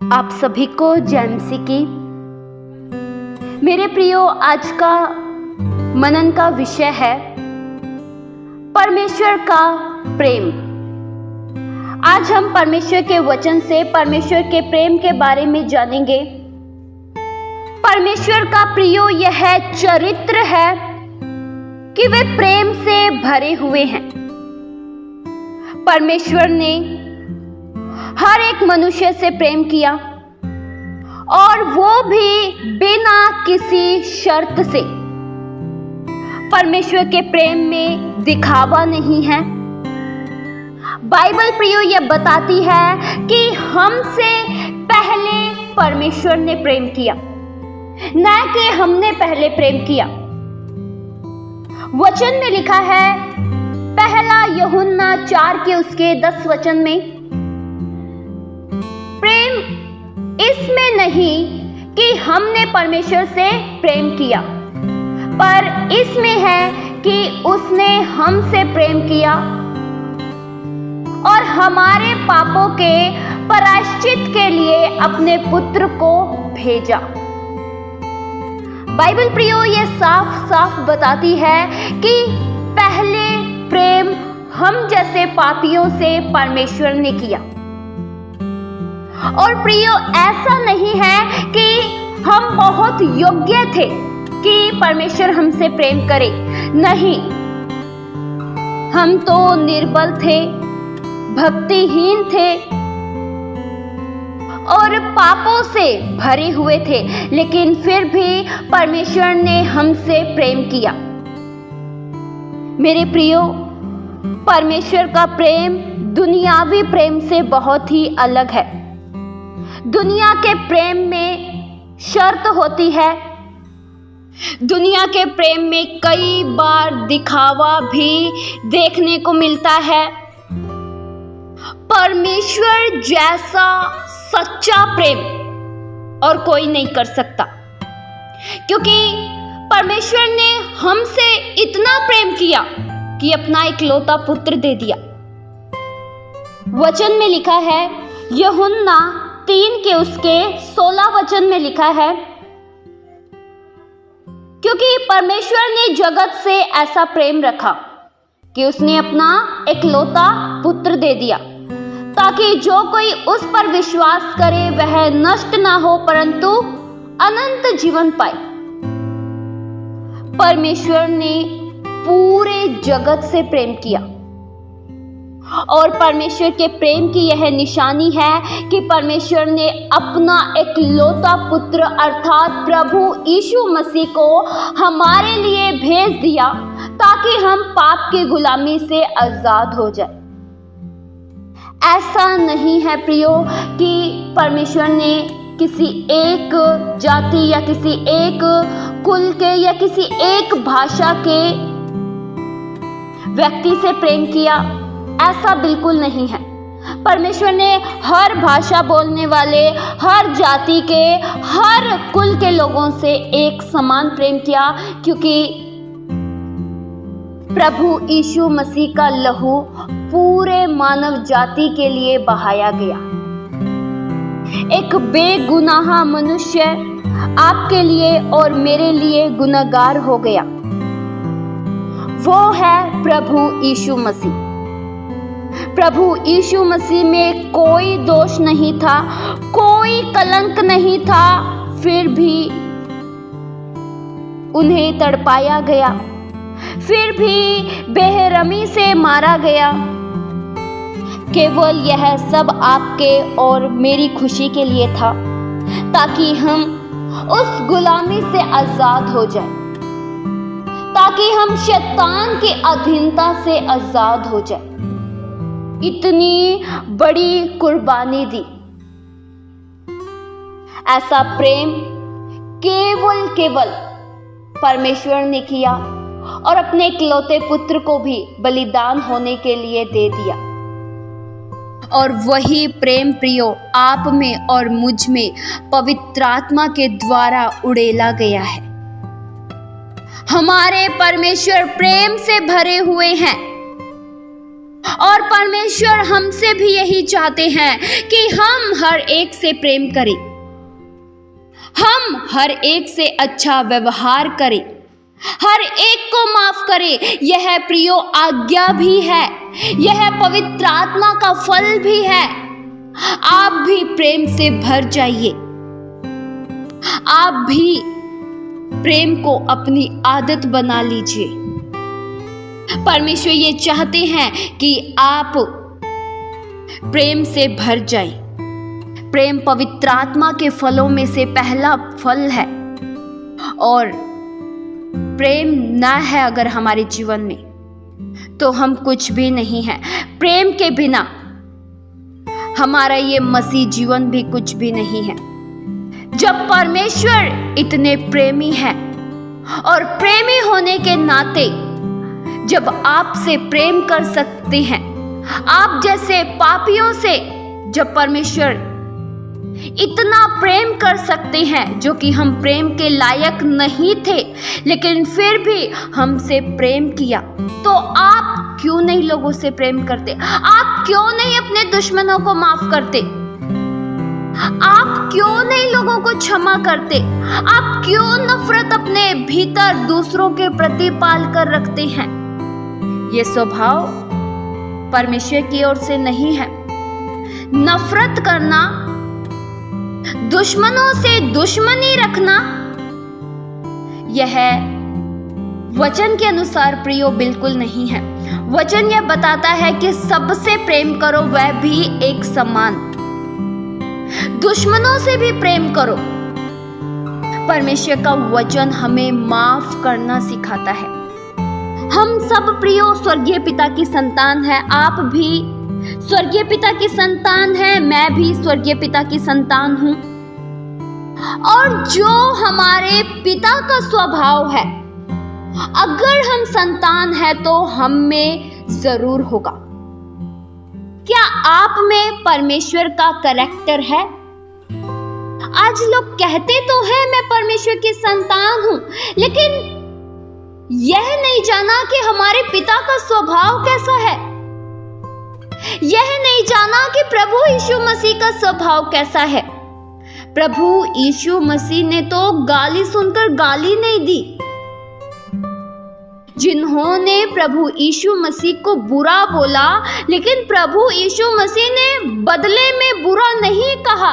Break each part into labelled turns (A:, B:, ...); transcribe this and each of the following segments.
A: आप सभी को जय मसीह की। मेरे प्रियो, आज का मनन का विषय है परमेश्वर का प्रेम। आज हम परमेश्वर के वचन से परमेश्वर के प्रेम के बारे में जानेंगे। परमेश्वर का प्रियो यह चरित्र है कि वे प्रेम से भरे हुए हैं। परमेश्वर ने हर एक मनुष्य से प्रेम किया और वो भी बिना किसी शर्त से। परमेश्वर के प्रेम में दिखावा नहीं है। बाइबल प्रियो यह बताती है कि हमसे पहले परमेश्वर ने प्रेम किया, न कि हमने पहले प्रेम किया। वचन में लिखा है, पहला यूहन्ना 4 के उसके 10 वचन में, प्रेम इसमें नहीं कि हमने परमेश्वर से प्रेम किया, पर इसमें है कि उसने हमसे प्रेम किया और हमारे पापों के प्रायश्चित के लिए अपने पुत्र को भेजा। बाइबल प्रियो ये साफ साफ बताती है कि पहले प्रेम हम जैसे पापियों से परमेश्वर ने किया। और प्रियो, ऐसा नहीं है कि हम बहुत योग्य थे कि परमेश्वर हमसे प्रेम करे। नहीं, हम तो निर्बल थे, भक्तिहीन थे और पापों से भरे हुए थे, लेकिन फिर भी परमेश्वर ने हमसे प्रेम किया। मेरे प्रियो, परमेश्वर का प्रेम दुनियावी प्रेम से बहुत ही अलग है। दुनिया के प्रेम में शर्त होती है। दुनिया के प्रेम में कई बार दिखावा भी देखने को मिलता है। परमेश्वर जैसा सच्चा प्रेम और कोई नहीं कर सकता, क्योंकि परमेश्वर ने हमसे इतना प्रेम किया कि अपना इकलौता पुत्र दे दिया। वचन में लिखा है, यूहन्ना 3 के उसके 16 वचन में लिखा है, क्योंकि परमेश्वर ने जगत से ऐसा प्रेम रखा कि उसने अपना इकलौता पुत्र दे दिया, ताकि जो कोई उस पर विश्वास करे वह नष्ट ना हो परंतु अनंत जीवन पाए। परमेश्वर ने पूरे जगत से प्रेम किया और परमेश्वर के प्रेम की यह निशानी है कि परमेश्वर ने अपना इकलौता पुत्र अर्थात प्रभु यीशु मसीह को हमारे लिए भेज दिया, ताकि हम पाप की गुलामी से आजाद हो जाए। ऐसा नहीं है प्रियो कि परमेश्वर ने किसी एक जाति या किसी एक कुल के या किसी एक भाषा के व्यक्ति से प्रेम किया। ऐसा बिल्कुल नहीं है। परमेश्वर ने हर भाषा बोलने वाले, हर जाति के, हर कुल के लोगों से एक समान प्रेम किया, क्योंकि प्रभु यीशु मसीह का लहू पूरे मानव जाति के लिए बहाया गया। एक बेगुनाह मनुष्य आपके लिए और मेरे लिए गुनहगार हो गया। वो है प्रभु यीशु मसीह। प्रभु यीशु मसीह में कोई दोष नहीं था, कोई कलंक नहीं था, फिर भी उन्हें तड़पाया गया, फिर भी बेरहमी से मारा गया। केवल यह सब आपके और मेरी खुशी के लिए था, ताकि हम उस गुलामी से आजाद हो जाएं, ताकि हम शैतान की अधीनता से आजाद हो जाएं। इतनी बड़ी कुर्बानी दी। ऐसा प्रेम केवल परमेश्वर ने किया और अपने इकलौते पुत्र को भी बलिदान होने के लिए दे दिया। और वही प्रेम प्रियो आप में और मुझ में पवित्र आत्मा के द्वारा उड़ेला गया है। हमारे परमेश्वर प्रेम से भरे हुए हैं। और परमेश्वर हमसे भी यही चाहते हैं कि हम हर एक से प्रेम करें, हम हर एक से अच्छा व्यवहार करें, हर एक को माफ करें। यह प्रियो आज्ञा भी है, यह पवित्र आत्मा का फल भी है। आप भी प्रेम से भर जाइए, आप भी प्रेम को अपनी आदत बना लीजिए। परमेश्वर ये चाहते हैं कि आप प्रेम से भर जाएं। प्रेम पवित्र आत्मा के फलों में से पहला फल है, और प्रेम ना है अगर हमारे जीवन में तो हम कुछ भी नहीं है। प्रेम के बिना हमारा ये मसीह जीवन भी कुछ भी नहीं है। जब परमेश्वर इतने प्रेमी है, और प्रेमी होने के नाते जब आपसे प्रेम कर सकते हैं, आप जैसे पापियों से जब परमेश्वर इतना प्रेम कर सकते हैं, जो कि हम प्रेम के लायक नहीं थे लेकिन फिर भी हमसे प्रेम किया, तो आप क्यों नहीं लोगों से प्रेम करते? आप क्यों नहीं अपने दुश्मनों को माफ करते? आप क्यों नहीं लोगों को क्षमा करते? आप क्यों नफरत अपने भीतर दूसरों के प्रति पाल कर रखते हैं? ये स्वभाव परमेश्वर की ओर से नहीं है। नफरत करना, दुश्मनों से दुश्मनी रखना, यह वचन के अनुसार प्रियो बिल्कुल नहीं है। वचन यह बताता है कि सबसे प्रेम करो, वह भी एक समान। दुश्मनों से भी प्रेम करो। परमेश्वर का वचन हमें माफ करना सिखाता है। हम सब प्रियो स्वर्गीय पिता की संतान है। आप भी स्वर्गीय पिता की संतान है, मैं भी स्वर्गीय पिता की संतान हूं। और जो हमारे पिता का स्वभाव है, अगर हम संतान है तो हम में जरूर होगा। क्या आप में परमेश्वर का कैरेक्टर है? आज लोग कहते तो हैं मैं परमेश्वर की संतान हूं, लेकिन यह नहीं जाना कि हमारे पिता का स्वभाव कैसा है, यह नहीं जाना कि प्रभु यीशु मसीह का स्वभाव कैसा है। प्रभु यीशु मसीह ने तो गाली सुनकर गाली नहीं दी। जिन्होंने प्रभु यीशु मसीह को बुरा बोला, लेकिन प्रभु यीशु मसीह ने बदले में बुरा नहीं कहा।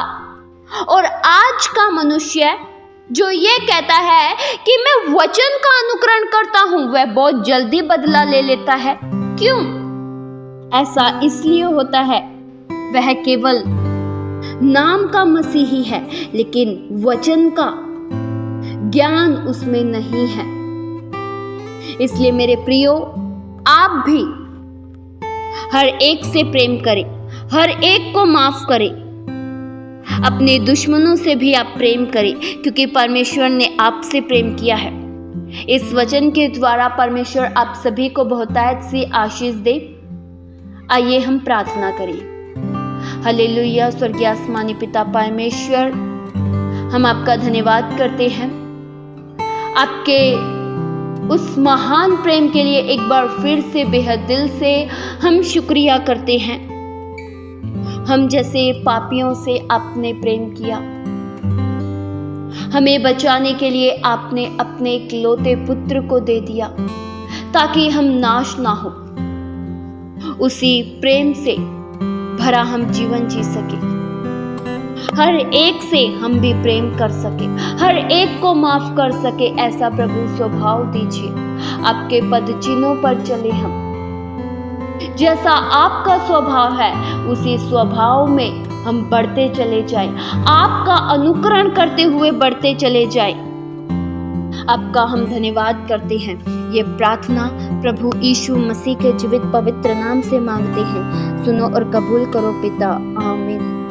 A: और आज का मनुष्य जो ये कहता है कि मैं वचन का अनुकरण करता हूं, वह बहुत जल्दी बदला ले लेता है। क्यों? ऐसा इसलिए होता है, वह केवल नाम का मसीही है, लेकिन वचन का ज्ञान उसमें नहीं है। इसलिए मेरे प्रियो, आप भी हर एक से प्रेम करें, हर एक को माफ करें, अपने दुश्मनों से भी आप प्रेम करें, क्योंकि परमेश्वर ने आपसे प्रेम किया है। इस वचन के द्वारा परमेश्वर आप सभी को बहुतायत सी आशीष दे। आइए हम प्रार्थना करें। हालेलुया। स्वर्गीय आसमानी पिता परमेश्वर, हम आपका धन्यवाद करते हैं, आपके उस महान प्रेम के लिए एक बार फिर से बेहद दिल से हम शुक्रिया करते हैं। हम जैसे पापियों से आपने प्रेम किया, हमें बचाने के लिए आपने अपने इकलौते पुत्र को दे दिया ताकि हम नाश ना हो। उसी प्रेम से भरा हम जीवन जी सके, हर एक से हम भी प्रेम कर सके, हर एक को माफ कर सके। ऐसा प्रभु स्वभाव दीजिए। आपके पद चिन्हों पर चले हम, जैसा आपका स्वभाव है उसी स्वभाव में हम बढ़ते चले जाएं, आपका अनुकरण करते हुए बढ़ते चले जाएं। आपका हम धन्यवाद करते हैं। ये प्रार्थना प्रभु यीशु मसीह के जीवित पवित्र नाम से मांगते हैं। सुनो और कबूल करो पिता। आमीन।